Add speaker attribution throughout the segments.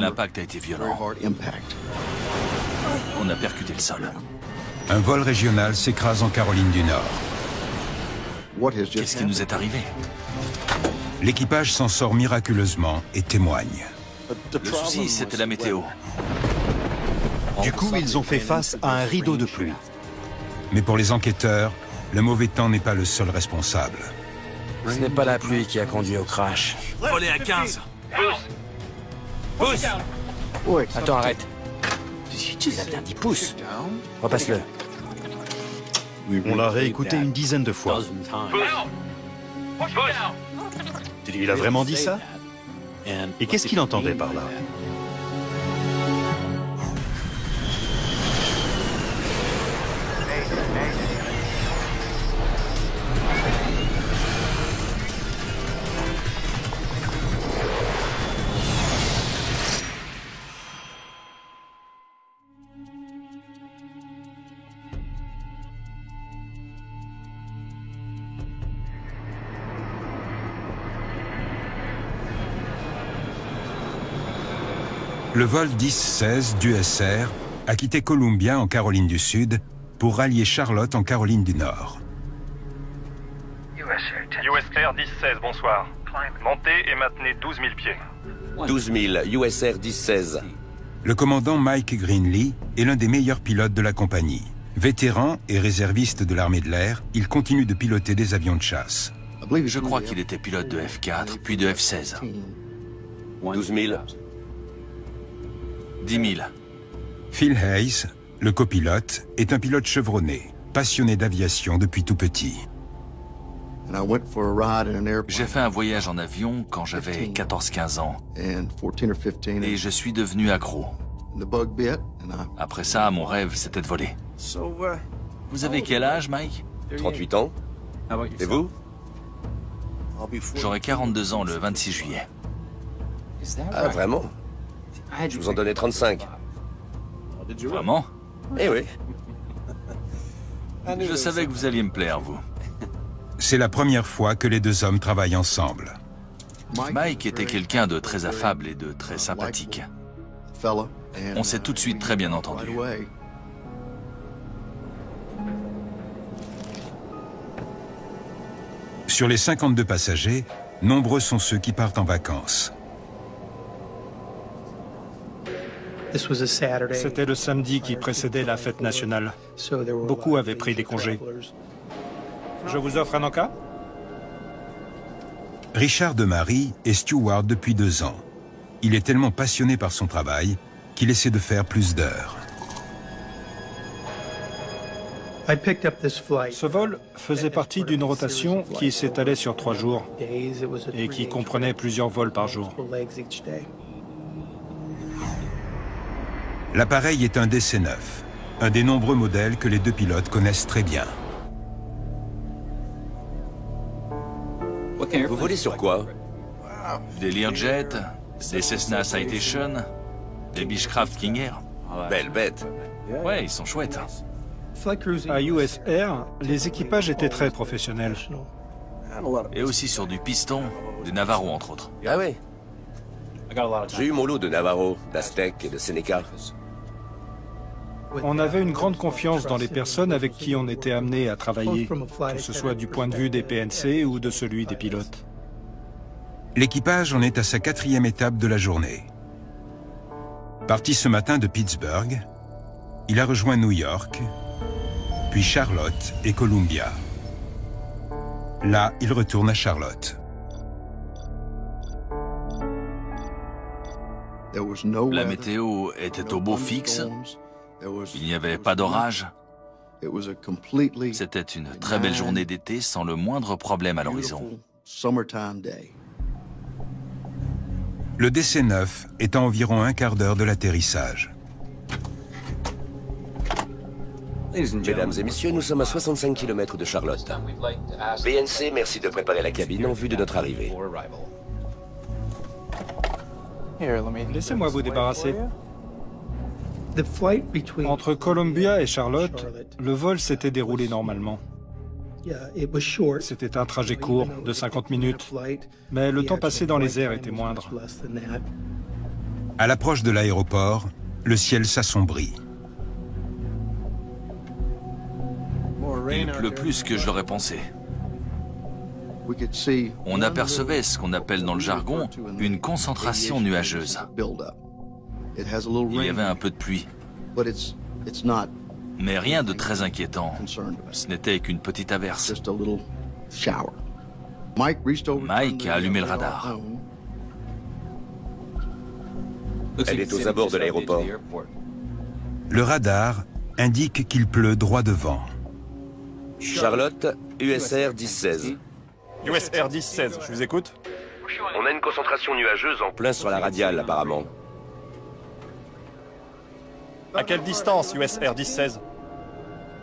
Speaker 1: L'impact a été violent. On a percuté le sol.
Speaker 2: Un vol régional s'écrase en Caroline du Nord.
Speaker 1: Qu'est-ce qui nous est arrivé?
Speaker 2: L'équipage s'en sort miraculeusement et témoigne.
Speaker 1: Le souci, c'était la météo.
Speaker 3: Du coup, ils ont fait face à un rideau de pluie.
Speaker 2: Mais pour les enquêteurs, le mauvais temps n'est pas le seul responsable.
Speaker 4: Ce n'est pas la pluie qui a conduit au crash.
Speaker 1: Voler à 15. Pousse.
Speaker 4: Attends, arrête. Il a bien dit pousse. Repasse-le.
Speaker 3: On l'a réécouté une dizaine de fois. Il a vraiment dit ça? Et qu'est-ce qu'il entendait par là?
Speaker 2: Le vol 10-16 d'USR a quitté Columbia en Caroline du Sud pour rallier Charlotte en Caroline du Nord.
Speaker 5: USR 10-16, bonsoir. Montez et maintenez 12 000 pieds.
Speaker 6: 12 000, USR 10-16.
Speaker 2: Le commandant Mike Greenlee est l'un des meilleurs pilotes de la compagnie. Vétéran et réserviste de l'armée de l'air, il continue de piloter des avions de chasse.
Speaker 1: Je crois qu'il était pilote de F4, puis de F-16.
Speaker 6: 12 000.
Speaker 1: 10 000.
Speaker 2: Phil Hayes, le copilote, est un pilote chevronné, passionné d'aviation depuis tout petit.
Speaker 1: J'ai fait un voyage en avion quand j'avais 14-15 ans. Et je suis devenu accro. Après ça, mon rêve, c'était de voler. Vous avez quel âge, Mike?
Speaker 6: 38 ans. Et vous?
Speaker 1: J'aurai 42 ans le 26 juillet.
Speaker 6: Ah, vraiment? Je vous en donnais 35.
Speaker 1: Vraiment?
Speaker 6: Eh oui.
Speaker 1: Je savais que vous alliez me plaire, vous.
Speaker 2: C'est la première fois que les deux hommes travaillent ensemble.
Speaker 1: Mike était quelqu'un de très affable et de très sympathique. On s'est tout de suite très bien entendu.
Speaker 2: Sur les 52 passagers, nombreux sont ceux qui partent en vacances.
Speaker 7: C'était le samedi qui précédait la fête nationale. Beaucoup avaient pris des congés. Je vous offre un encas?
Speaker 2: Richard Demary est steward depuis 2 ans. Il est tellement passionné par son travail qu'il essaie de faire plus d'heures.
Speaker 7: Ce vol faisait partie d'une rotation qui s'étalait sur 3 jours et qui comprenait plusieurs vols par jour.
Speaker 2: L'appareil est un DC-9, un des nombreux modèles que les deux pilotes connaissent très bien.
Speaker 6: Vous volez sur quoi?
Speaker 1: Des Learjet, des Cessna Citation, des Beechcraft King Air.
Speaker 6: Belle bête.
Speaker 1: Ouais, ils sont chouettes.
Speaker 7: À USR, les équipages étaient très professionnels.
Speaker 1: Et aussi sur du piston, des Navarro entre autres.
Speaker 6: Ah ouais? J'ai eu mon lot de Navarro, d'Aztec et de Seneca.
Speaker 7: On avait une grande confiance dans les personnes avec qui on était amené à travailler, que ce soit du point de vue des PNC ou de celui des pilotes.
Speaker 2: L'équipage en est à sa 4e étape de la journée. Parti ce matin de Pittsburgh, il a rejoint New York, puis Charlotte et Columbia. Là, il retourne à Charlotte.
Speaker 1: La météo était au beau fixe. Il n'y avait pas d'orage. C'était une très belle journée d'été sans le moindre problème à l'horizon.
Speaker 2: Le DC-9 est à environ un quart d'heure de l'atterrissage.
Speaker 6: Mesdames et messieurs, nous sommes à 65 km de Charlotte. BNC, merci de préparer la cabine en vue de notre arrivée.
Speaker 7: Laissez-moi vous débarrasser. Entre Columbia et Charlotte, le vol s'était déroulé normalement. C'était un trajet court de 50 minutes, mais le temps passé dans les airs était moindre.
Speaker 2: À l'approche de l'aéroport, le ciel s'assombrit.
Speaker 1: Il pleut plus que je l'aurais pensé. On apercevait ce qu'on appelle dans le jargon une concentration nuageuse. Il y avait un peu de pluie, mais rien de très inquiétant. Ce n'était qu'une petite averse. Mike a allumé le radar.
Speaker 6: Elle est aux abords de l'aéroport.
Speaker 2: Le radar indique qu'il pleut droit devant.
Speaker 6: Charlotte, USR 1016.
Speaker 5: USR 1016, je vous écoute.
Speaker 6: On a une concentration nuageuse en plein sur la radiale, apparemment.
Speaker 5: À quelle distance, USR 1016?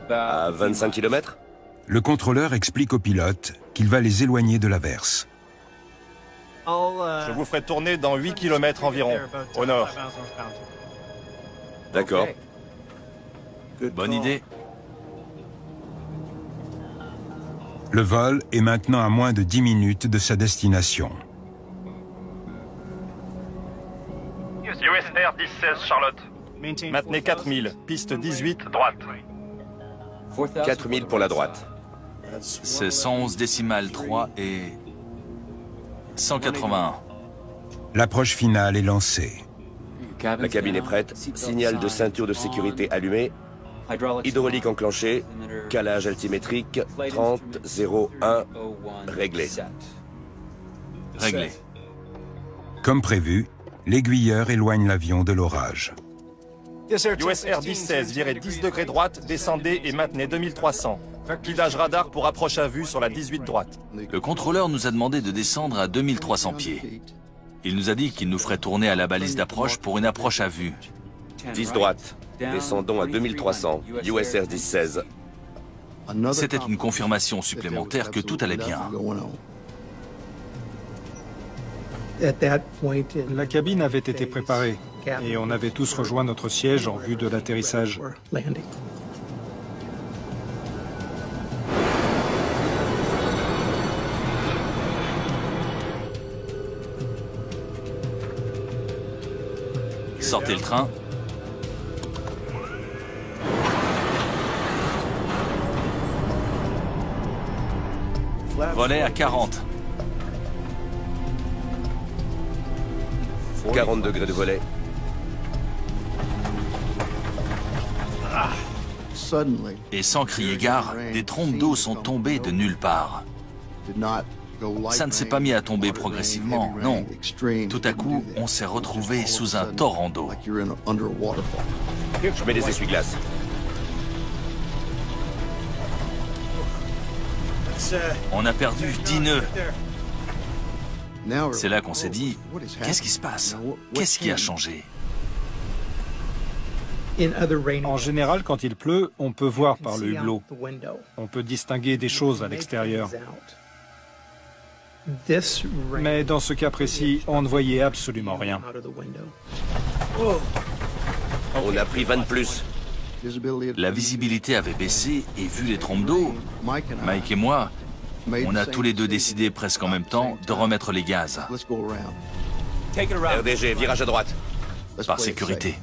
Speaker 6: À 25 km?
Speaker 2: Le contrôleur explique au pilote qu'il va les éloigner de l'averse.
Speaker 5: Je vous ferai tourner dans 8 km environ, au nord.
Speaker 6: D'accord.
Speaker 1: Bonne idée.
Speaker 2: Le vol est maintenant à moins de 10 minutes de sa destination.
Speaker 5: USR 1016, Charlotte. Maintenez 4000, piste 18, droite.
Speaker 6: 4000 pour la droite.
Speaker 1: C'est 111 décimales 3 et 181.
Speaker 2: L'approche finale est lancée.
Speaker 6: La cabine est prête. Signal de ceinture de sécurité allumé. Hydraulique enclenchée. Calage altimétrique. 30-01. Réglé.
Speaker 1: Réglé.
Speaker 2: Comme prévu, l'aiguilleur éloigne l'avion de l'orage.
Speaker 5: USR 1016, virez 10 degrés droite, descendez et maintenez 2300. Guidage radar pour approche à vue sur la 18 droite.
Speaker 1: Le contrôleur nous a demandé de descendre à 2300 pieds. Il nous a dit qu'il nous ferait tourner à la balise d'approche pour une approche à vue.
Speaker 6: 10 droite. Descendons à 2300. USR 1016.
Speaker 1: C'était une confirmation supplémentaire que tout allait bien.
Speaker 7: La cabine avait été préparée et on avait tous rejoint notre siège en vue de l'atterrissage.
Speaker 1: Sortez le train. Volet à 40.
Speaker 6: 40 degrés de volet.
Speaker 1: Et sans crier gare, des trompes d'eau sont tombées de nulle part. Ça ne s'est pas mis à tomber progressivement, non. Tout à coup, on s'est retrouvé sous un torrent d'eau.
Speaker 6: Je mets des essuie-glaces.
Speaker 1: On a perdu 10 nœuds. C'est là qu'on s'est dit, qu'est-ce qui se passe? Qu'est-ce qui a changé?
Speaker 7: En général, quand il pleut, on peut voir par le hublot. On peut distinguer des choses à l'extérieur. Mais dans ce cas précis, on ne voyait absolument rien.
Speaker 6: On a pris 20 de plus.
Speaker 1: La visibilité avait baissé et vu les trompes d'eau, Mike et moi, on a tous les deux décidé presque en même temps de remettre les gaz.
Speaker 6: RDG, virage à droite.
Speaker 1: Par sécurité.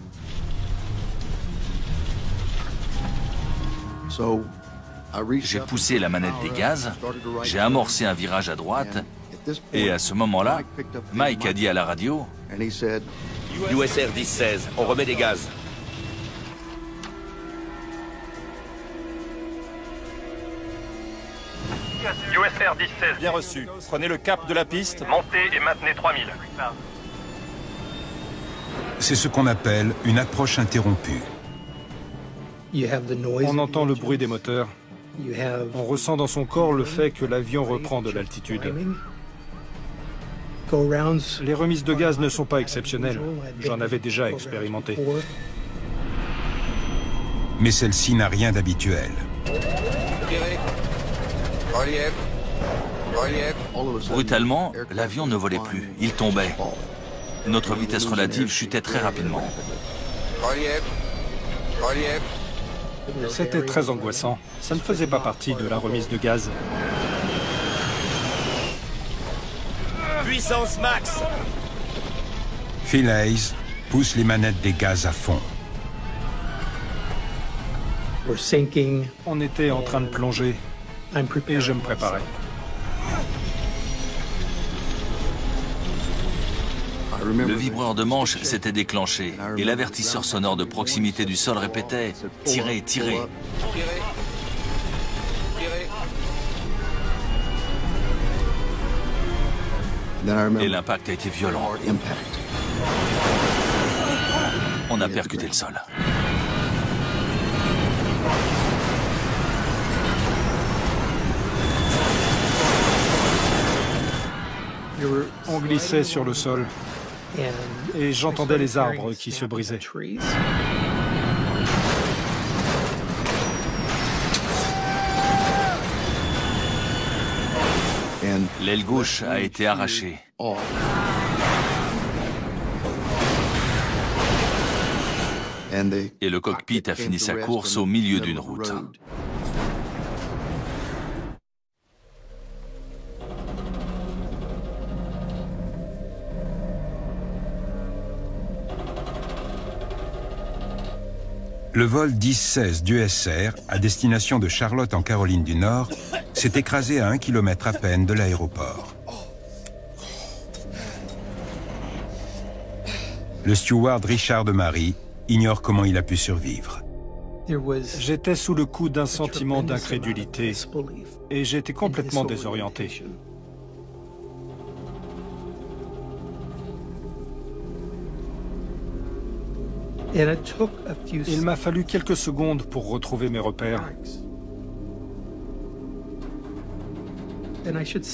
Speaker 1: J'ai poussé la manette des gaz, j'ai amorcé un virage à droite, et à ce moment-là, Mike a dit à la radio,
Speaker 6: USR 1016, on remet des gaz.
Speaker 5: USR 1016, bien reçu. Prenez le cap de la piste, montez et maintenez 3000.
Speaker 2: C'est ce qu'on appelle une approche interrompue.
Speaker 7: On entend le bruit des moteurs. On ressent dans son corps le fait que l'avion reprend de l'altitude. Les remises de gaz ne sont pas exceptionnelles. J'en avais déjà expérimenté.
Speaker 2: Mais celle-ci n'a rien d'habituel.
Speaker 1: brutalement, l'avion ne volait plus, il tombait. Notre vitesse relative chutait très rapidement.
Speaker 7: C'était très angoissant. Ça ne faisait pas partie de la remise de gaz.
Speaker 6: Puissance max.
Speaker 2: Phil Hayes, pousse les manettes des gaz à fond.
Speaker 7: On était en train de plonger et je me préparais.
Speaker 1: Le vibreur de manche s'était déclenché et l'avertisseur sonore de proximité du sol répétait « Tirez, tirez ». Et l'impact a été violent. On a percuté le sol.
Speaker 7: On glissait sur le sol et j'entendais les arbres qui se brisaient.
Speaker 1: L'aile gauche a été arrachée. Et le cockpit a fini sa course au milieu d'une route.
Speaker 2: Le vol 10-16 d'USR, à destination de Charlotte en Caroline du Nord, s'est écrasé à 1 km à peine de l'aéroport. Le steward Richard de Marie ignore comment il a pu survivre.
Speaker 7: J'étais sous le coup d'un sentiment d'incrédulité et j'étais complètement désorienté. Il m'a fallu quelques secondes pour retrouver mes repères.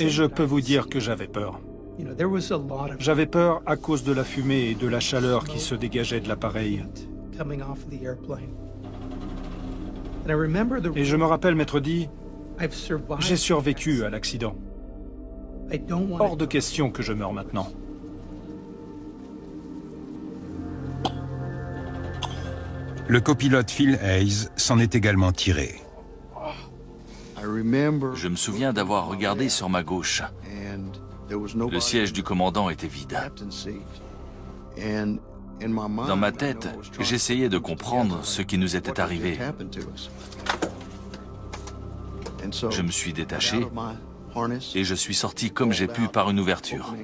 Speaker 7: Et je peux vous dire que j'avais peur. J'avais peur à cause de la fumée et de la chaleur qui se dégageait de l'appareil. Et je me rappelle m'être dit, j'ai survécu à l'accident. Hors de question que je meure maintenant.
Speaker 2: Le copilote Phil Hayes s'en est également tiré.
Speaker 1: Je me souviens d'avoir regardé sur ma gauche. Le siège du commandant était vide. Dans ma tête, j'essayais de comprendre ce qui nous était arrivé. Je me suis détaché et je suis sorti comme j'ai pu par une ouverture.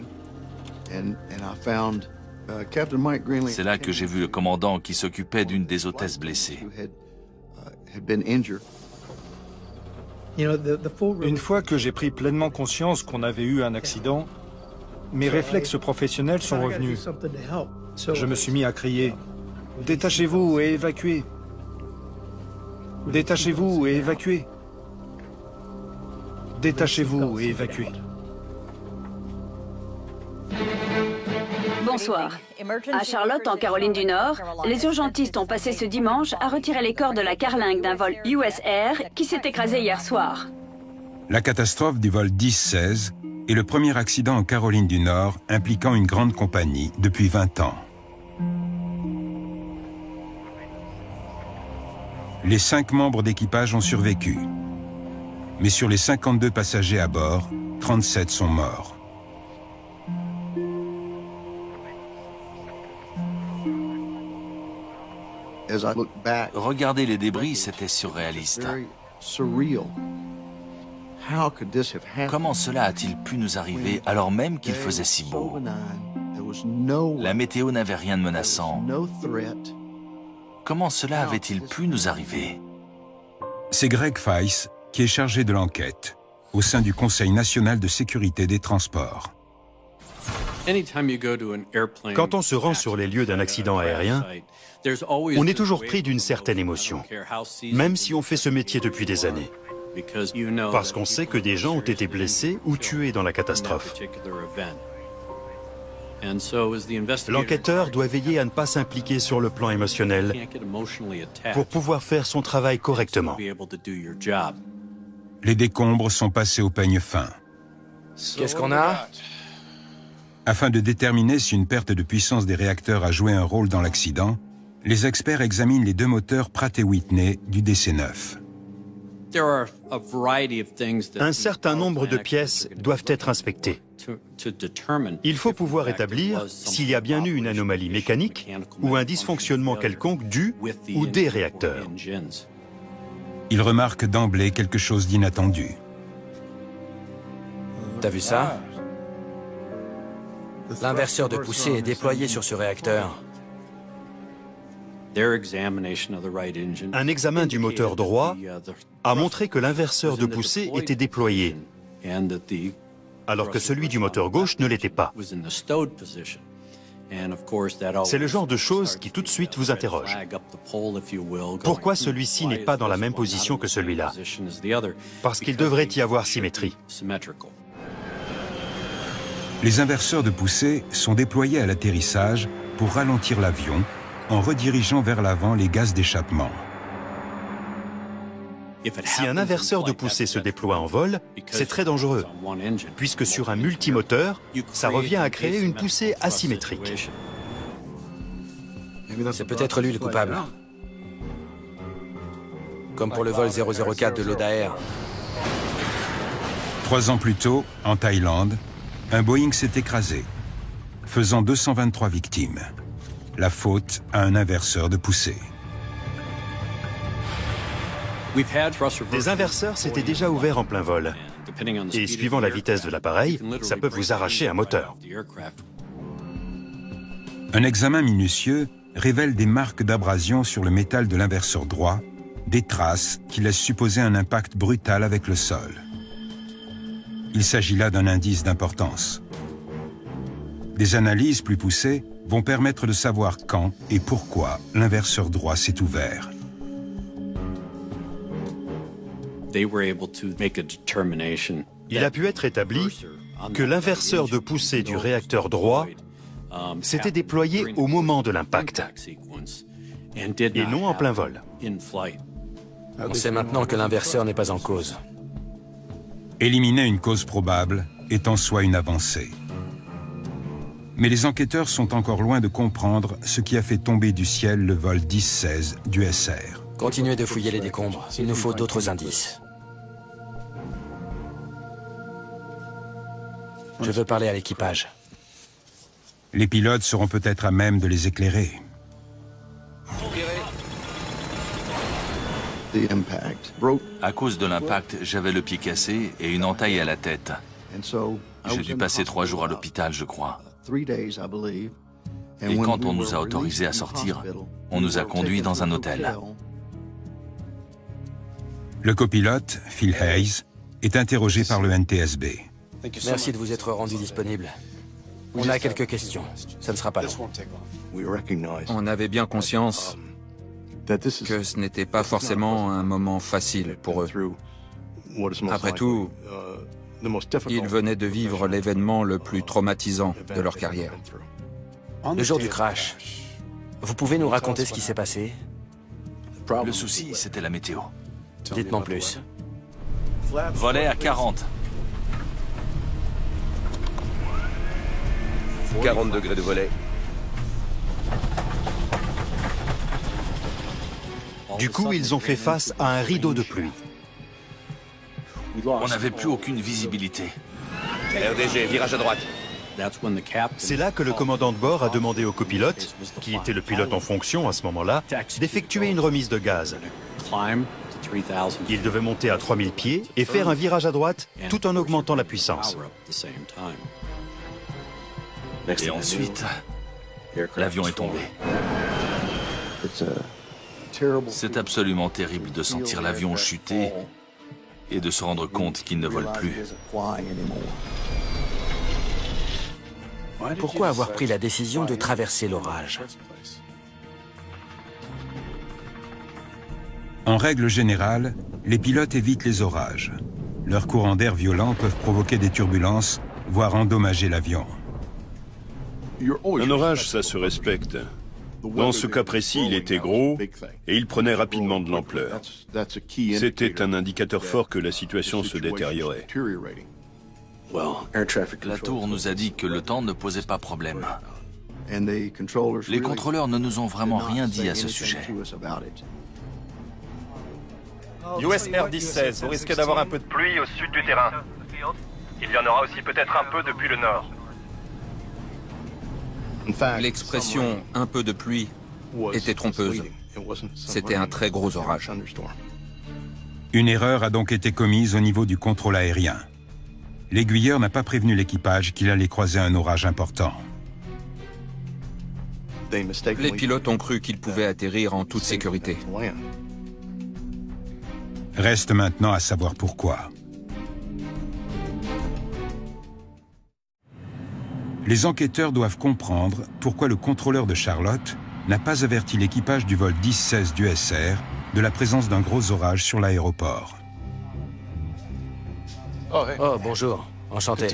Speaker 1: C'est là que j'ai vu le commandant qui s'occupait d'une des hôtesses blessées.
Speaker 7: Une fois que j'ai pris pleinement conscience qu'on avait eu un accident, mes réflexes professionnels sont revenus. Je me suis mis à crier « Détachez-vous et évacuez ! Détachez-vous et évacuez ! Détachez-vous et évacuez !»
Speaker 8: Bonsoir. À Charlotte, en Caroline du Nord, les urgentistes ont passé ce dimanche à retirer les corps de la carlingue d'un vol USR qui s'est écrasé hier soir.
Speaker 2: La catastrophe du vol 10-16 est le premier accident en Caroline du Nord impliquant une grande compagnie depuis 20 ans. Les 5 membres d'équipage ont survécu. Mais sur les 52 passagers à bord, 37 sont morts.
Speaker 1: Regarder les débris, c'était surréaliste. Comment cela a-t-il pu nous arriver alors même qu'il faisait si beau? La météo n'avait rien de menaçant. Comment cela avait-il pu nous arriver?
Speaker 2: C'est Greg Feiss qui est chargé de l'enquête au sein du Conseil national de sécurité des transports.
Speaker 3: Quand on se rend sur les lieux d'un accident aérien, on est toujours pris d'une certaine émotion, même si on fait ce métier depuis des années. Parce qu'on sait que des gens ont été blessés ou tués dans la catastrophe. L'enquêteur doit veiller à ne pas s'impliquer sur le plan émotionnel pour pouvoir faire son travail correctement.
Speaker 2: Les décombres sont passés au peigne fin.
Speaker 4: Qu'est-ce qu'on a?
Speaker 2: Afin de déterminer si une perte de puissance des réacteurs a joué un rôle dans l'accident, les experts examinent les 2 moteurs Pratt & Whitney du DC-9.
Speaker 3: Un certain nombre de pièces doivent être inspectées. Il faut pouvoir établir s'il y a bien eu une anomalie mécanique ou un dysfonctionnement quelconque du ou des réacteurs.
Speaker 2: Il remarque d'emblée quelque chose d'inattendu.
Speaker 4: T'as vu ça? L'inverseur de poussée est déployé sur ce réacteur.
Speaker 3: Un examen du moteur droit a montré que l'inverseur de poussée était déployé, alors que celui du moteur gauche ne l'était pas. C'est le genre de choses qui tout de suite vous interroge. Pourquoi celui-ci n'est pas dans la même position que celui-là? Parce qu'il devrait y avoir symétrie.
Speaker 2: Les inverseurs de poussée sont déployés à l'atterrissage pour ralentir l'avion en redirigeant vers l'avant les gaz d'échappement.
Speaker 3: Si un inverseur de poussée se déploie en vol, c'est très dangereux, puisque sur un multimoteur, ça revient à créer une poussée asymétrique.
Speaker 4: C'est peut-être lui le coupable. Comme pour le vol 004 de l'Odaer.
Speaker 2: 3 ans plus tôt, en Thaïlande, un Boeing s'est écrasé, faisant 223 victimes. La faute à un inverseur de poussée.
Speaker 3: Des inverseurs s'étaient déjà ouverts en plein vol. Et suivant la vitesse de l'appareil, ça peut vous arracher un moteur.
Speaker 2: Un examen minutieux révèle des marques d'abrasion sur le métal de l'inverseur droit, des traces qui laissent supposer un impact brutal avec le sol. Il s'agit là d'un indice d'importance. Des analyses plus poussées vont permettre de savoir quand et pourquoi l'inverseur droit s'est ouvert.
Speaker 3: Il a pu être établi que l'inverseur de poussée du réacteur droit s'était déployé au moment de l'impact, et non en plein vol.
Speaker 4: On sait maintenant que l'inverseur n'est pas en cause.
Speaker 2: Éliminer une cause probable est en soi une avancée. Mais les enquêteurs sont encore loin de comprendre ce qui a fait tomber du ciel le vol 10-16 du SR.
Speaker 4: Continuez de fouiller les décombres. Il nous faut d'autres indices. Je veux parler à l'équipage.
Speaker 2: Les pilotes seront peut-être à même de les éclairer.
Speaker 1: À cause de l'impact, j'avais le pied cassé et une entaille à la tête. J'ai dû passer 3 jours à l'hôpital, je crois. Et quand on nous a autorisés à sortir, on nous a conduits dans un hôtel.
Speaker 2: Le copilote, Phil Hayes, est interrogé par le NTSB.
Speaker 4: Merci de vous être rendu disponible. On a quelques questions. Ça ne sera pas long.
Speaker 9: On avait bien conscience que ce n'était pas forcément un moment facile pour eux. Après tout, ils venaient de vivre l'événement le plus traumatisant de leur carrière.
Speaker 4: Le jour du crash, vous pouvez nous raconter ce qui s'est passé?
Speaker 1: Le souci, c'était la météo.
Speaker 4: Dites-moi plus.
Speaker 1: Volet à 40.
Speaker 6: 40 degrés de volet.
Speaker 3: Du coup, ils ont fait face à un rideau de pluie.
Speaker 1: On n'avait plus aucune visibilité.
Speaker 6: RDG, virage à droite.
Speaker 3: C'est là que le commandant de bord a demandé au copilote, qui était le pilote en fonction à ce moment-là, d'effectuer une remise de gaz. Il devait monter à 3000 pieds et faire un virage à droite tout en augmentant la puissance.
Speaker 1: Et ensuite, l'avion est tombé. C'est absolument terrible de sentir l'avion chuter et de se rendre compte qu'il ne vole plus.
Speaker 4: Pourquoi avoir pris la décision de traverser l'orage?
Speaker 2: En règle générale, les pilotes évitent les orages. Leurs courants d'air violents peuvent provoquer des turbulences, voire endommager l'avion.
Speaker 10: Un orage, ça se respecte. Dans ce cas précis, il était gros et il prenait rapidement de l'ampleur. C'était un indicateur fort que la situation se détériorait.
Speaker 1: La tour nous a dit que le temps ne posait pas problème. Les contrôleurs ne nous ont vraiment rien dit à ce sujet.
Speaker 5: USR 10-16, vous risquez d'avoir un peu de pluie au sud du terrain. Il y en aura aussi peut-être un peu depuis le nord.
Speaker 9: L'expression « un peu de pluie » était trompeuse. C'était un très gros orage.
Speaker 2: Une erreur a donc été commise au niveau du contrôle aérien. L'aiguilleur n'a pas prévenu l'équipage qu'il allait croiser un orage important.
Speaker 9: Les pilotes ont cru qu'ils pouvaient atterrir en toute sécurité.
Speaker 2: Reste maintenant à savoir pourquoi. Les enquêteurs doivent comprendre pourquoi le contrôleur de Charlotte n'a pas averti l'équipage du vol 10-16 d'USR de la présence d'un gros orage sur l'aéroport.
Speaker 4: Oh, bonjour. Enchanté.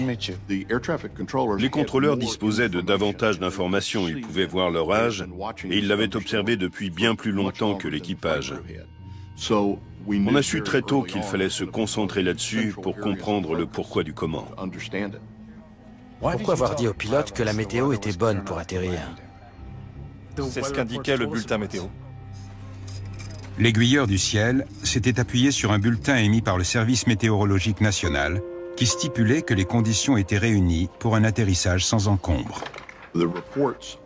Speaker 10: Les contrôleurs disposaient de davantage d'informations. Ils pouvaient voir l'orage et ils l'avaient observé depuis bien plus longtemps que l'équipage. On a su très tôt qu'il fallait se concentrer là-dessus pour comprendre le pourquoi du comment.
Speaker 4: Pourquoi avoir dit au pilote que la météo était bonne pour atterrir?
Speaker 5: C'est ce qu'indiquait le bulletin météo.
Speaker 2: L'aiguilleur du ciel s'était appuyé sur un bulletin émis par le service météorologique national qui stipulait que les conditions étaient réunies pour un atterrissage sans encombre.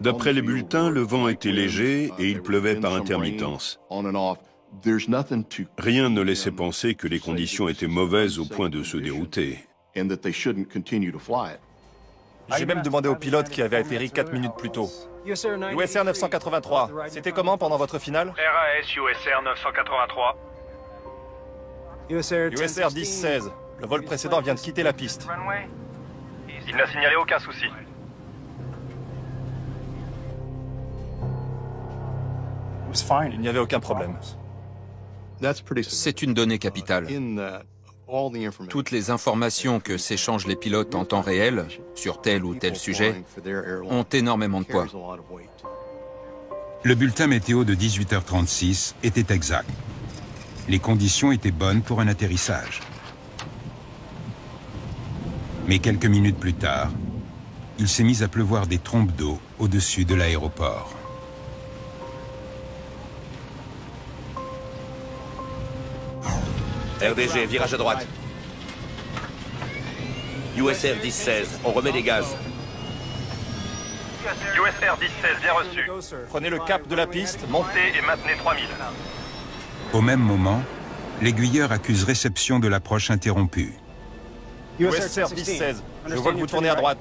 Speaker 10: D'après les bulletins, le vent était léger et il pleuvait par intermittence. Rien ne laissait penser que les conditions étaient mauvaises au point de se dérouter.
Speaker 5: J'ai même demandé au pilote qui avait atterri 4 minutes plus tôt. USR 983, c'était comment pendant votre finale?
Speaker 11: RAS USR 983.
Speaker 5: USR 10-16, le vol précédent vient de quitter la piste.
Speaker 11: Il n'a signalé aucun souci.
Speaker 5: Il n'y avait aucun problème.
Speaker 9: C'est une donnée capitale. Toutes les informations que s'échangent les pilotes en temps réel, sur tel ou tel sujet, ont énormément de poids.
Speaker 2: Le bulletin météo de 18h36 était exact. Les conditions étaient bonnes pour un atterrissage. Mais quelques minutes plus tard, il s'est mis à pleuvoir des trompes d'eau au-dessus de l'aéroport.
Speaker 6: RDG, virage à droite. USR 10-16, on remet les gaz.
Speaker 11: USR 10-16, bien reçu.
Speaker 5: Prenez le cap de la piste,
Speaker 11: montez et maintenez 3000.
Speaker 2: Au même moment, l'aiguilleur accuse réception de l'approche interrompue.
Speaker 5: USR 10-16, je vois que vous tournez à droite.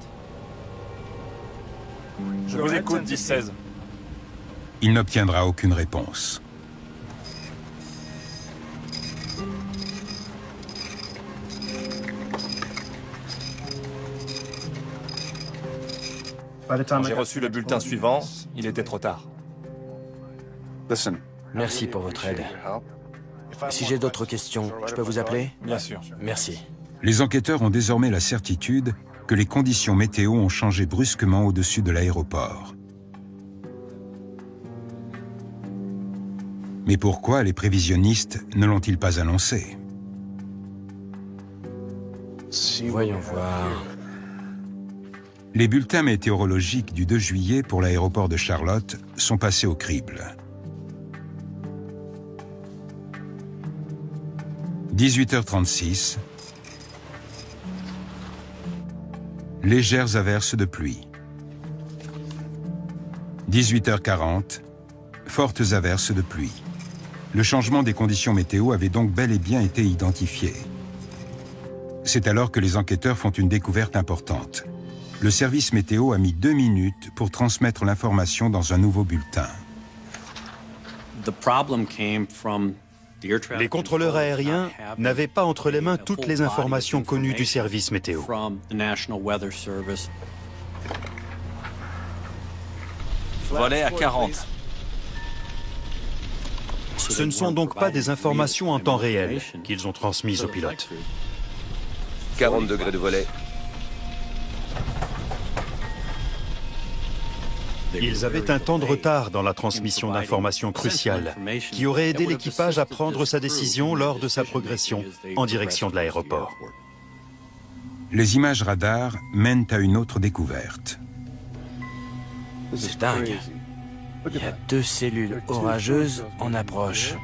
Speaker 5: Je vous écoute, 10-16.
Speaker 2: Il n'obtiendra aucune réponse.
Speaker 5: Quand j'ai reçu le bulletin suivant, il était trop tard.
Speaker 4: Merci pour votre aide. Si j'ai d'autres questions, je peux vous appeler?
Speaker 5: Bien sûr.
Speaker 4: Merci.
Speaker 2: Les enquêteurs ont désormais la certitude que les conditions météo ont changé brusquement au-dessus de l'aéroport. Mais pourquoi les prévisionnistes ne l'ont-ils pas annoncé?
Speaker 4: Voyons voir.
Speaker 2: Les bulletins météorologiques du 2 juillet pour l'aéroport de Charlotte sont passés au crible. 18h36. Légères averses de pluie. 18h40. Fortes averses de pluie. Le changement des conditions météo avait donc bel et bien été identifié. C'est alors que les enquêteurs font une découverte importante. Le service météo a mis 2 minutes pour transmettre l'information dans un nouveau bulletin.
Speaker 3: Les contrôleurs aériens n'avaient pas entre les mains toutes les informations connues du service météo.
Speaker 1: Volet à 40.
Speaker 3: Ce ne sont donc pas des informations en temps réel qu'ils ont transmises aux pilotes.
Speaker 6: 40 degrés de volet.
Speaker 3: Ils avaient un temps de retard dans la transmission d'informations cruciales qui aurait aidé l'équipage à prendre sa décision lors de sa progression en direction de l'aéroport.
Speaker 2: Les images radars mènent à une autre découverte.
Speaker 4: C'est dingue. Il y a 2 cellules orageuses en approche.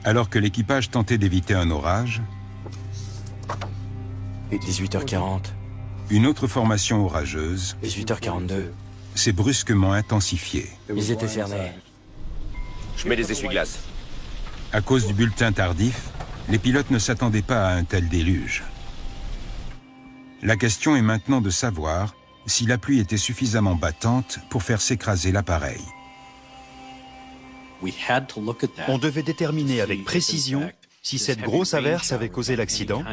Speaker 2: Alors que l'équipage tentait d'éviter un orage,
Speaker 4: 18h40.
Speaker 2: Une autre formation orageuse
Speaker 4: 18h42.
Speaker 2: s'est brusquement intensifiée.
Speaker 4: Ils étaient cernés.
Speaker 6: Je mets des essuie-glaces.
Speaker 2: À cause du bulletin tardif, les pilotes ne s'attendaient pas à un tel déluge. La question est maintenant de savoir si la pluie était suffisamment battante pour faire s'écraser l'appareil.
Speaker 3: On devait déterminer avec précision si cette grosse averse avait causé l'accident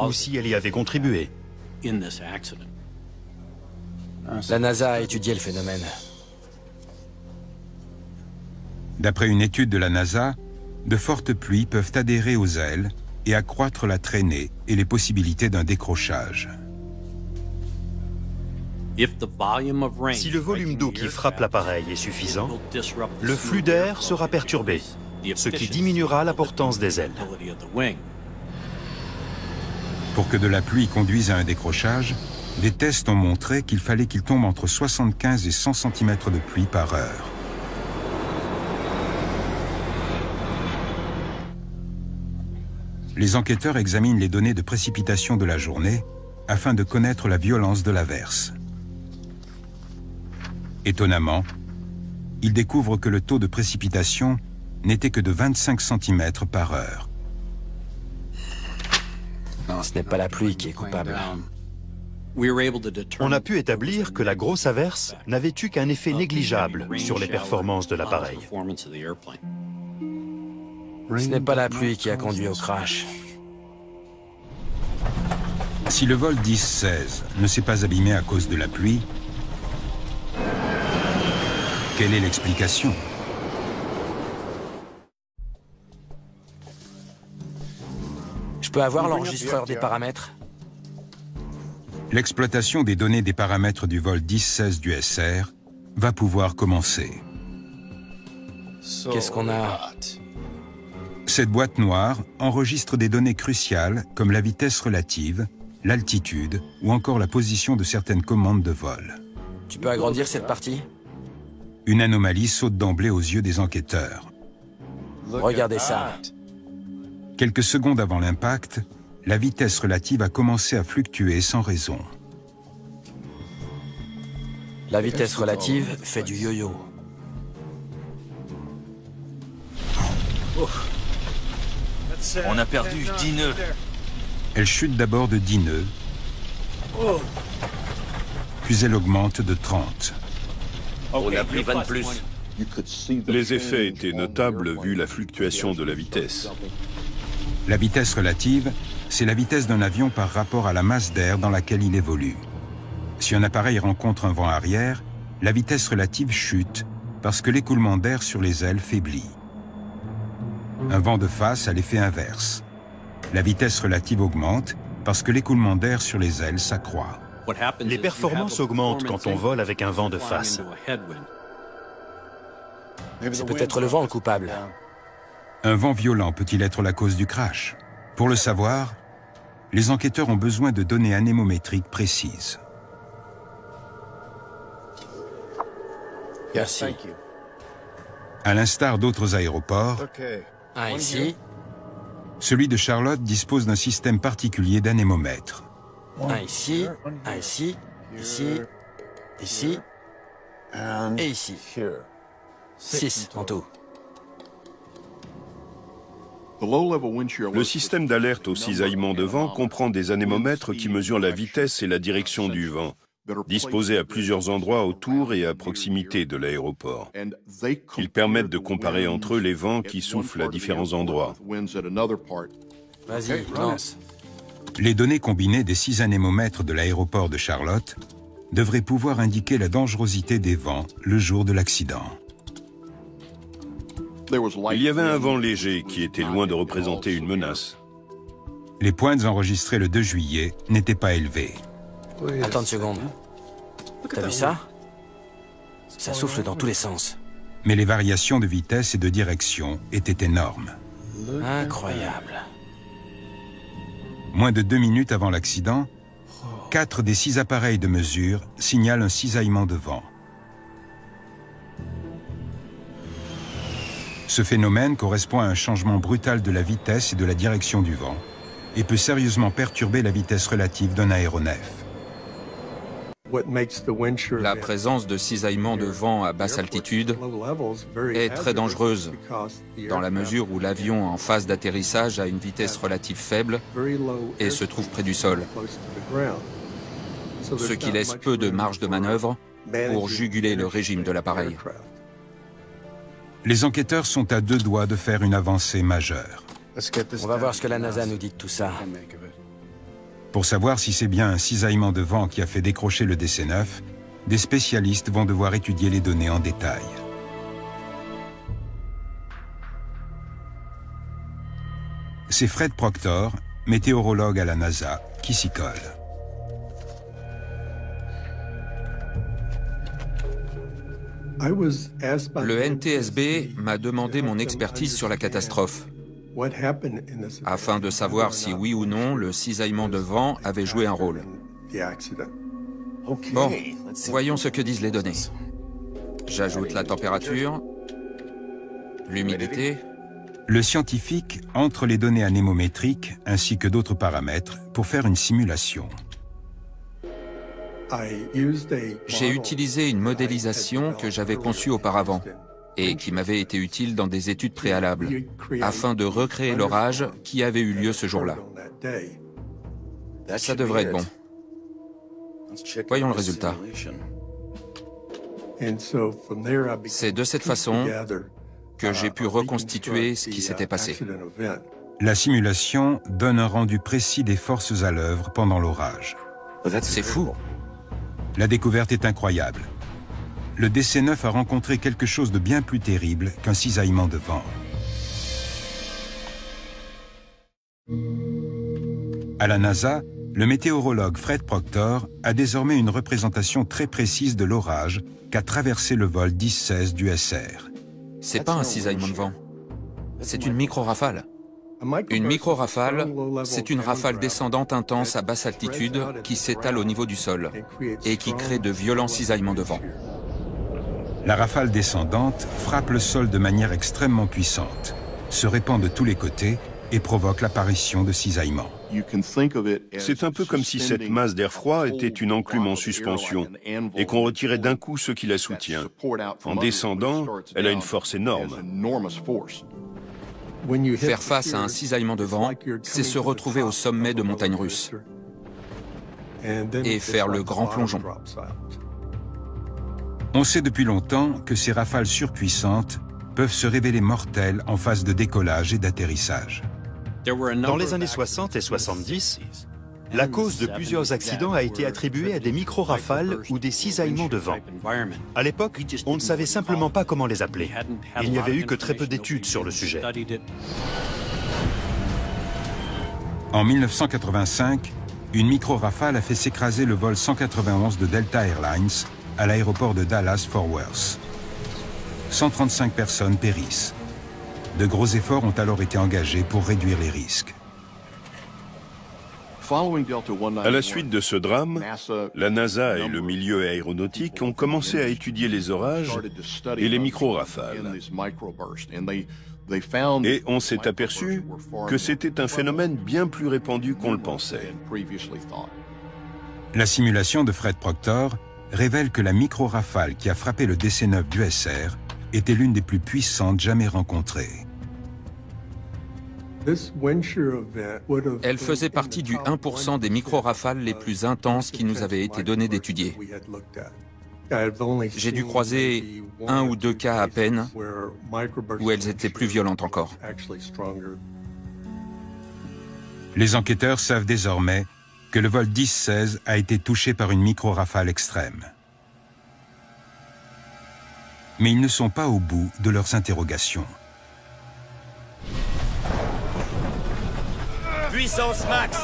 Speaker 3: ou si elle y avait contribué.
Speaker 4: La NASA a étudié le phénomène.
Speaker 2: D'après une étude de la NASA, de fortes pluies peuvent adhérer aux ailes et accroître la traînée et les possibilités d'un décrochage.
Speaker 3: Si le volume d'eau qui frappe l'appareil est suffisant, le flux d'air sera perturbé, ce qui diminuera la portance des ailes.
Speaker 2: Pour que de la pluie conduise à un décrochage, des tests ont montré qu'il fallait qu'il tombe entre 75 et 100 cm de pluie par heure. Les enquêteurs examinent les données de précipitation de la journée afin de connaître la violence de l'averse. Étonnamment, ils découvrent que le taux de précipitation n'était que de 25 cm par heure.
Speaker 4: Ce n'est pas la pluie qui est coupable.
Speaker 3: On a pu établir que la grosse averse n'avait eu qu'un effet négligeable sur les performances de l'appareil.
Speaker 4: Ce n'est pas la pluie qui a conduit au crash.
Speaker 2: Si le vol 10-16 ne s'est pas abîmé à cause de la pluie, quelle est l'explication?
Speaker 4: Je peux avoir l'enregistreur des paramètres?
Speaker 2: L'exploitation des données des paramètres du vol 10-16 du SR va pouvoir commencer.
Speaker 4: Qu'est-ce qu'on a?
Speaker 2: Cette boîte noire enregistre des données cruciales comme la vitesse relative, l'altitude ou encore la position de certaines commandes de vol.
Speaker 4: Tu peux agrandir cette partie?
Speaker 2: Une anomalie saute d'emblée aux yeux des enquêteurs.
Speaker 4: Regardez ça.
Speaker 2: Quelques secondes avant l'impact, la vitesse relative a commencé à fluctuer sans raison.
Speaker 4: La vitesse relative fait du yo-yo.
Speaker 1: On a perdu 10 nœuds.
Speaker 2: Elle chute d'abord de 10 nœuds, puis elle augmente de 30.
Speaker 6: On a pris 20 de plus.
Speaker 10: Les effets étaient notables vu la fluctuation de la vitesse.
Speaker 2: La vitesse relative, c'est la vitesse d'un avion par rapport à la masse d'air dans laquelle il évolue. Si un appareil rencontre un vent arrière, la vitesse relative chute parce que l'écoulement d'air sur les ailes faiblit. Un vent de face a l'effet inverse. La vitesse relative augmente parce que l'écoulement d'air sur les ailes s'accroît.
Speaker 3: Les performances augmentent quand on vole avec un vent de face.
Speaker 4: C'est peut-être le vent le coupable.
Speaker 2: Un vent violent peut-il être la cause du crash? Pour le savoir, les enquêteurs ont besoin de données anémométriques précises.
Speaker 4: Merci.
Speaker 2: À l'instar d'autres aéroports,
Speaker 4: Un ici,
Speaker 2: celui de Charlotte dispose d'un système particulier d'anémomètre.
Speaker 4: un ici, ici, ici, et ici. 6 en tout.
Speaker 10: Le système d'alerte aux cisaillements de vent comprend des anémomètres qui mesurent la vitesse et la direction du vent, disposés à plusieurs endroits autour et à proximité de l'aéroport. Ils permettent de comparer entre eux les vents qui soufflent à différents endroits.
Speaker 4: Vas-y, lance.
Speaker 2: Les données combinées des 6 anémomètres de l'aéroport de Charlotte devraient pouvoir indiquer la dangerosité des vents le jour de l'accident.
Speaker 10: Il y avait un vent léger qui était loin de représenter une menace.
Speaker 2: Les pointes enregistrées le 2 juillet n'étaient pas élevées.
Speaker 4: Attends une seconde. T'as vu ça? Ça souffle dans tous les sens.
Speaker 2: Mais les variations de vitesse et de direction étaient énormes.
Speaker 4: Incroyable.
Speaker 2: Moins de 2 minutes avant l'accident, 4 des 6 appareils de mesure signalent un cisaillement de vent. Ce phénomène correspond à un changement brutal de la vitesse et de la direction du vent et peut sérieusement perturber la vitesse relative d'un aéronef.
Speaker 9: La présence de cisaillements de vent à basse altitude est très dangereuse, dans la mesure où l'avion en phase d'atterrissage a une vitesse relative faible et se trouve près du sol, ce qui laisse peu de marge de manœuvre pour juguler le régime de l'appareil.
Speaker 2: Les enquêteurs sont à deux doigts de faire une avancée majeure.
Speaker 4: On va voir ce que la NASA nous dit de tout ça.
Speaker 2: Pour savoir si c'est bien un cisaillement de vent qui a fait décrocher le DC-9, des spécialistes vont devoir étudier les données en détail. C'est Fred Proctor, météorologue à la NASA, qui s'y colle.
Speaker 9: Le NTSB m'a demandé mon expertise sur la catastrophe, afin de savoir si oui ou non le cisaillement de vent avait joué un rôle. Bon, voyons ce que disent les données. J'ajoute la température, l'humidité.
Speaker 2: Le scientifique entre les données anémométriques ainsi que d'autres paramètres pour faire une simulation.
Speaker 9: J'ai utilisé une modélisation que j'avais conçue auparavant et qui m'avait été utile dans des études préalables, afin de recréer l'orage qui avait eu lieu ce jour-là. Ça devrait être bon. Voyons le résultat. C'est de cette façon que j'ai pu reconstituer ce qui s'était passé.
Speaker 2: La simulation donne un rendu précis des forces à l'œuvre pendant l'orage.
Speaker 9: C'est fou.
Speaker 2: La découverte est incroyable. Le DC-9 a rencontré quelque chose de bien plus terrible qu'un cisaillement de vent. À la NASA, le météorologue Fred Proctor a désormais une représentation très précise de l'orage qu'a traversé le vol 10-16 du SR.
Speaker 9: C'est pas un cisaillement de vent, c'est une micro-rafale. Une micro-rafale, c'est une rafale descendante intense à basse altitude qui s'étale au niveau du sol et qui crée de violents cisaillements de vent.
Speaker 2: La rafale descendante frappe le sol de manière extrêmement puissante, se répand de tous les côtés et provoque l'apparition de cisaillements.
Speaker 10: C'est un peu comme si cette masse d'air froid était une enclume en suspension et qu'on retirait d'un coup ce qui la soutient. En descendant, elle a une force énorme.
Speaker 9: Faire face à un cisaillement de vent, c'est se retrouver au sommet de montagnes russes et faire le grand plongeon.
Speaker 2: On sait depuis longtemps que ces rafales surpuissantes peuvent se révéler mortelles en phase de décollage et d'atterrissage.
Speaker 3: Dans les années 60 et 70, la cause de plusieurs accidents a été attribuée à des micro-rafales ou des cisaillements de vent. À l'époque, on ne savait simplement pas comment les appeler. Il n'y avait eu que très peu d'études sur le sujet.
Speaker 2: En 1985, une micro-rafale a fait s'écraser le vol 191 de Delta Airlines à l'aéroport de Dallas-Fort Worth. 135 personnes périssent. De gros efforts ont alors été engagés pour réduire les risques.
Speaker 10: À la suite de ce drame, la NASA et le milieu aéronautique ont commencé à étudier les orages et les micro-rafales. Et on s'est aperçu que c'était un phénomène bien plus répandu qu'on le pensait.
Speaker 2: La simulation de Fred Proctor révèle que la micro-rafale qui a frappé le DC-9 du SR était l'une des plus puissantes jamais rencontrées.
Speaker 9: Elle faisait partie du 1% des micro-rafales les plus intenses qui nous avaient été données d'étudier. J'ai dû croiser 1 ou 2 cas à peine où elles étaient plus violentes encore.
Speaker 2: Les enquêteurs savent désormais que le vol 10-16 a été touché par une micro-rafale extrême. Mais ils ne sont pas au bout de leurs interrogations.
Speaker 6: Puissance max!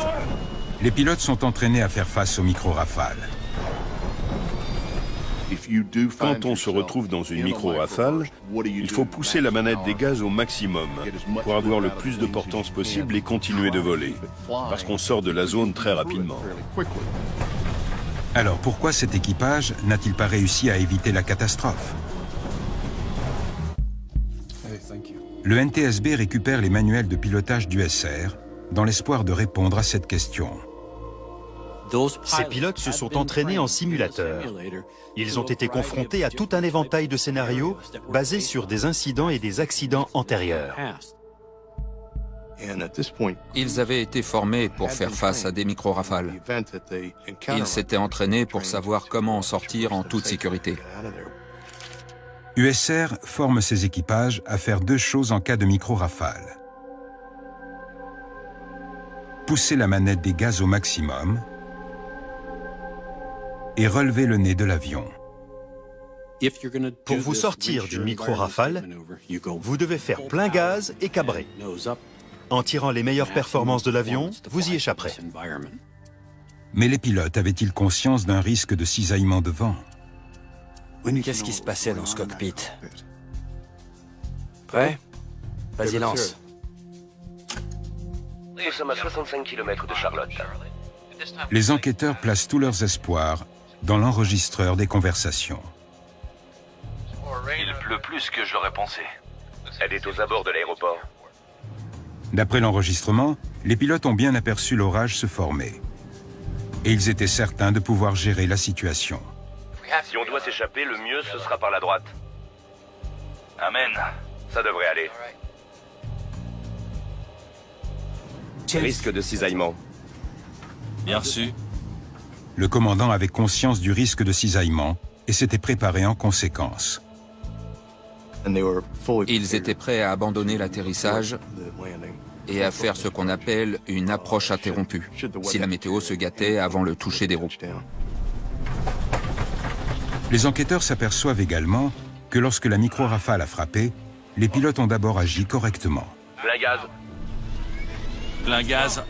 Speaker 2: Les pilotes sont entraînés à faire face aux micro-rafales.
Speaker 10: Quand on se retrouve dans une micro-rafale, il faut pousser la manette des gaz au maximum pour avoir le plus de portance possible et continuer de voler, parce qu'on sort de la zone très rapidement.
Speaker 2: Alors pourquoi cet équipage n'a-t-il pas réussi à éviter la catastrophe? Le NTSB récupère les manuels de pilotage d'USR dans l'espoir de répondre à cette question.
Speaker 3: Ces pilotes se sont entraînés en simulateur. Ils ont été confrontés à tout un éventail de scénarios basés sur des incidents et des accidents antérieurs.
Speaker 9: Ils avaient été formés pour faire face à des micro-rafales. Ils s'étaient entraînés pour savoir comment en sortir en toute sécurité.
Speaker 2: USR forme ses équipages à faire deux choses en cas de micro-rafale. Pousser la manette des gaz au maximum et relever le nez de l'avion.
Speaker 3: Pour vous sortir d'une micro-rafale, vous devez faire plein gaz et cabrer. En tirant les meilleures performances de l'avion, vous y échapperez.
Speaker 2: Mais les pilotes avaient-ils conscience d'un risque de cisaillement de vent?
Speaker 4: Qu'est-ce qui se passait dans ce cockpit? Prêt? Vas-y, lance.
Speaker 6: Nous sommes à 65 km de Charlotte.
Speaker 2: Les enquêteurs placent tous leurs espoirs dans l'enregistreur des conversations.
Speaker 1: Il pleut plus que je l'aurais pensé.
Speaker 6: Elle est aux abords de l'aéroport.
Speaker 2: D'après l'enregistrement, les pilotes ont bien aperçu l'orage se former. Et ils étaient certains de pouvoir gérer la situation.
Speaker 6: Si on doit s'échapper, le mieux ce sera par la droite.
Speaker 1: Amen.
Speaker 6: Ça devrait aller. Risque de cisaillement.
Speaker 1: Bien reçu.
Speaker 2: Le commandant avait conscience du risque de cisaillement et s'était préparé en conséquence.
Speaker 9: Ils étaient prêts à abandonner l'atterrissage et à faire ce qu'on appelle une approche interrompue, si la météo se gâtait avant le toucher des roues.
Speaker 2: Les enquêteurs s'aperçoivent également que lorsque la micro-rafale a frappé, les pilotes ont d'abord agi correctement.
Speaker 6: Plein gaz.
Speaker 1: Plein gaz.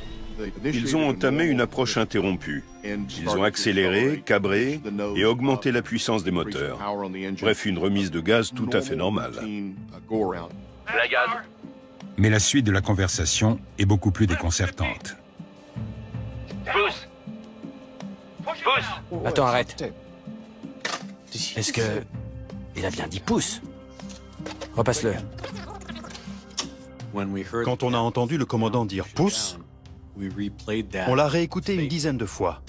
Speaker 10: Ils ont entamé une approche interrompue. Ils ont accéléré, cabré et augmenté la puissance des moteurs. Bref, une remise de gaz tout à fait normale.
Speaker 6: Plein gaz.
Speaker 2: Mais la suite de la conversation est beaucoup plus déconcertante.
Speaker 6: Pousse. Pousse.
Speaker 4: Attends, arrête. Est-ce que... Il a bien dit pousse. Repasse-le.
Speaker 3: Quand on a entendu le commandant dire « pousse », on l'a réécouté une dizaine de fois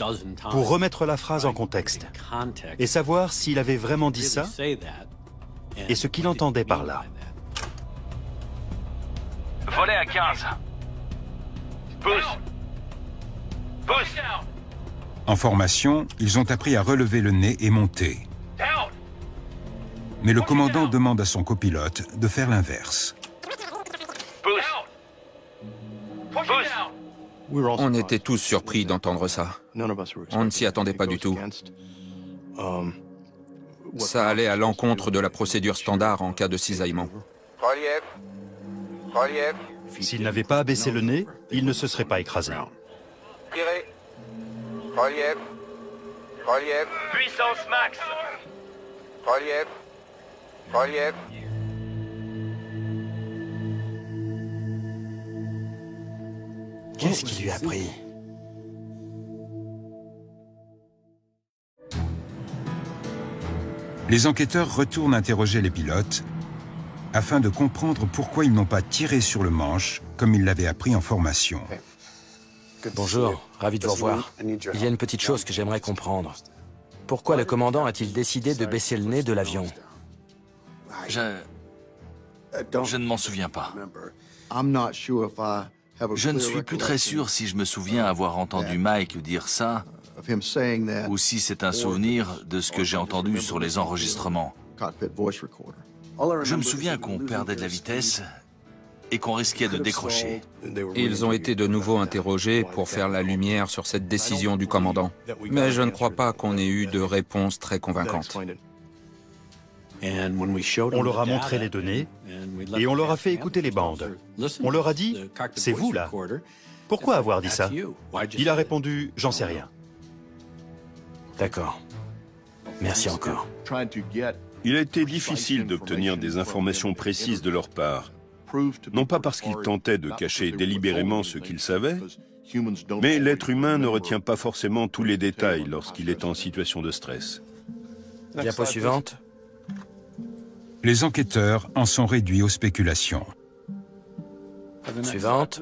Speaker 3: pour remettre la phrase en contexte et savoir s'il avait vraiment dit ça et ce qu'il entendait par là.
Speaker 1: Volet à 15.
Speaker 6: Pousse. Pousse.
Speaker 2: En formation, ils ont appris à relever le nez et monter. Mais le commandant demande à son copilote de faire l'inverse.
Speaker 9: On était tous surpris d'entendre ça. On ne s'y attendait pas du tout. Ça allait à l'encontre de la procédure standard en cas de cisaillement.
Speaker 3: S'il n'avait pas abaissé le nez, il ne se serait pas écrasé.
Speaker 11: Puissance max.
Speaker 4: Qu'est-ce qu'il lui a pris?
Speaker 2: Les enquêteurs retournent interroger les pilotes afin de comprendre pourquoi ils n'ont pas tiré sur le manche comme ils l'avaient appris en formation.
Speaker 4: Bonjour, ravi de vous revoir. Il y a une petite chose que j'aimerais comprendre. Pourquoi le commandant a-t-il décidé de baisser le nez de l'avion?
Speaker 1: Je ne m'en souviens pas. Je ne suis plus très sûr si je me souviens avoir entendu Mike dire ça ou si c'est un souvenir de ce que j'ai entendu sur les enregistrements. Je me souviens qu'on perdait de la vitesse et qu'on risquait de décrocher.
Speaker 9: Ils ont été de nouveau interrogés pour faire la lumière sur cette décision du commandant. Mais je ne crois pas qu'on ait eu de réponse très convaincante.
Speaker 3: On leur a montré les données et on leur a fait écouter les bandes. On leur a dit « C'est vous là. Pourquoi avoir dit ça ?» Il a répondu « J'en sais rien. »
Speaker 4: D'accord. Merci encore.
Speaker 10: Il a été difficile d'obtenir des informations précises de leur part. Non pas parce qu'ils tentaient de cacher délibérément ce qu'ils savaient, mais l'être humain ne retient pas forcément tous les détails lorsqu'il est en situation de stress.
Speaker 4: Diapo suivante.
Speaker 2: Les enquêteurs en sont réduits aux spéculations.
Speaker 4: Suivante.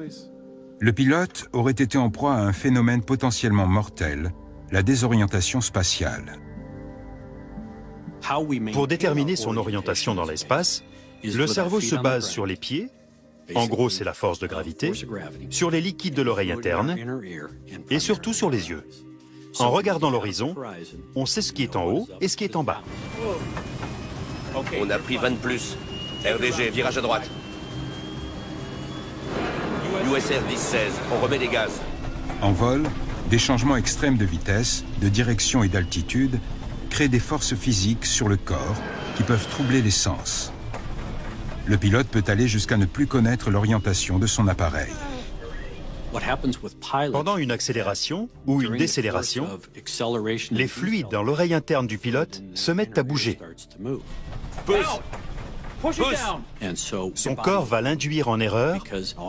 Speaker 2: Le pilote aurait été en proie à un phénomène potentiellement mortel, la désorientation spatiale.
Speaker 3: Pour déterminer son orientation dans l'espace, le cerveau se base sur les pieds, en gros c'est la force de gravité, sur les liquides de l'oreille interne et surtout sur les yeux. En regardant l'horizon, on sait ce qui est en haut et ce qui est en bas.
Speaker 6: On a pris 20 de plus. RDG, virage à droite. USR 10-16, on remet les gaz.
Speaker 2: En vol, des changements extrêmes de vitesse, de direction et d'altitude créent des forces physiques sur le corps qui peuvent troubler les sens. Le pilote peut aller jusqu'à ne plus connaître l'orientation de son appareil.
Speaker 3: Pendant une accélération ou une décélération, les fluides dans l'oreille interne du pilote se mettent à bouger. Son corps va l'induire en erreur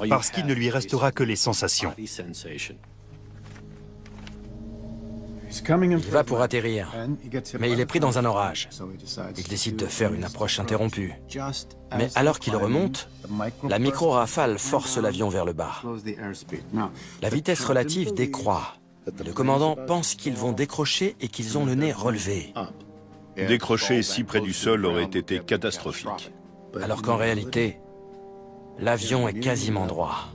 Speaker 3: parce qu'il ne lui restera que les sensations.
Speaker 4: Il va pour atterrir, mais il est pris dans un orage. Il décide de faire une approche interrompue. Mais alors qu'il remonte, la micro-rafale force l'avion vers le bas. La vitesse relative décroît. Le commandant pense qu'ils vont décrocher et qu'ils ont le nez relevé.
Speaker 10: Décrocher si près du sol aurait été catastrophique.
Speaker 4: Alors qu'en réalité, l'avion est quasiment droit.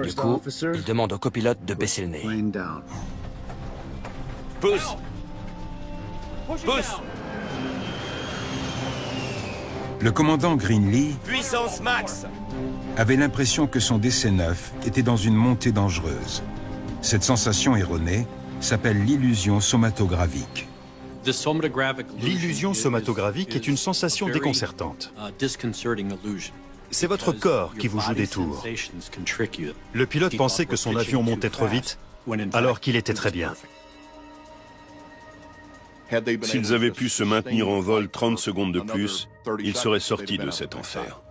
Speaker 4: Du coup, il demande au copilote de baisser le nez.
Speaker 6: Pousse! Pousse!
Speaker 2: Le commandant Greenlee
Speaker 6: Puissance max!
Speaker 2: avait l'impression que son DC-9 était dans une montée dangereuse. Cette sensation erronée s'appelle l'illusion somatographique.
Speaker 3: L'illusion somatographique est une sensation déconcertante. C'est votre corps qui vous joue des tours. Le pilote pensait que son avion montait trop vite, alors qu'il était très bien.
Speaker 10: S'ils avaient pu se maintenir en vol 30 secondes de plus, ils seraient sortis de cet enfer.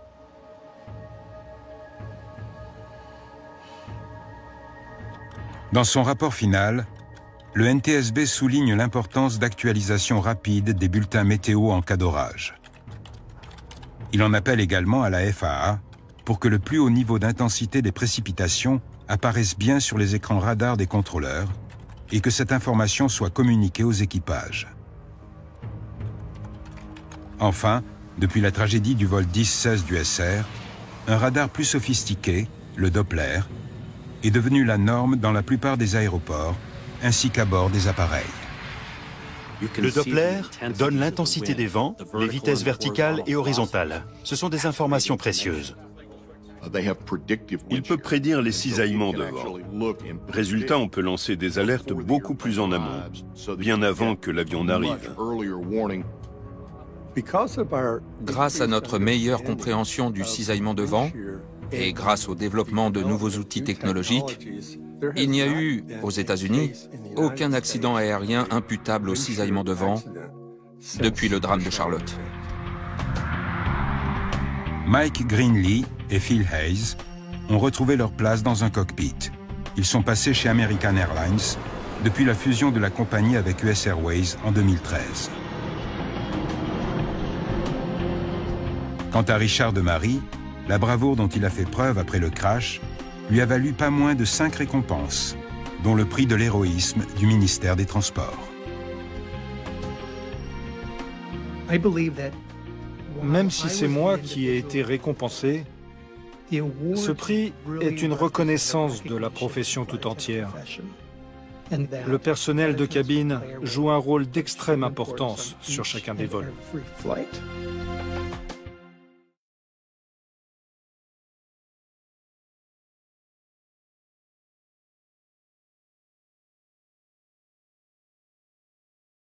Speaker 2: Dans son rapport final, le NTSB souligne l'importance d'actualisation rapide des bulletins météo en cas d'orage. Il en appelle également à la FAA pour que le plus haut niveau d'intensité des précipitations apparaisse bien sur les écrans radars des contrôleurs et que cette information soit communiquée aux équipages. Enfin, depuis la tragédie du vol 10-16 du SR, un radar plus sophistiqué, le Doppler, est devenu la norme dans la plupart des aéroports ainsi qu'à bord des appareils.
Speaker 3: Le Doppler donne l'intensité des vents, les vitesses verticales et horizontales. Ce sont des informations précieuses.
Speaker 10: Il peut prédire les cisaillements de vent. Résultat, on peut lancer des alertes beaucoup plus en amont, bien avant que l'avion n'arrive.
Speaker 9: Grâce à notre meilleure compréhension du cisaillement de vent et grâce au développement de nouveaux outils technologiques, il n'y a eu, aux États-Unis, aucun accident aérien imputable au cisaillement de vent depuis le drame de Charlotte.
Speaker 2: Mike Greenlee et Phil Hayes ont retrouvé leur place dans un cockpit. Ils sont passés chez American Airlines depuis la fusion de la compagnie avec US Airways en 2013. Quant à Richard Demary, la bravoure dont il a fait preuve après le crash lui a valu pas moins de 5 récompenses, dont le prix de l'héroïsme du ministère des Transports.
Speaker 7: Même si c'est moi qui ai été récompensé, ce prix est une reconnaissance de la profession tout entière. Le personnel de cabine joue un rôle d'extrême importance sur chacun des vols.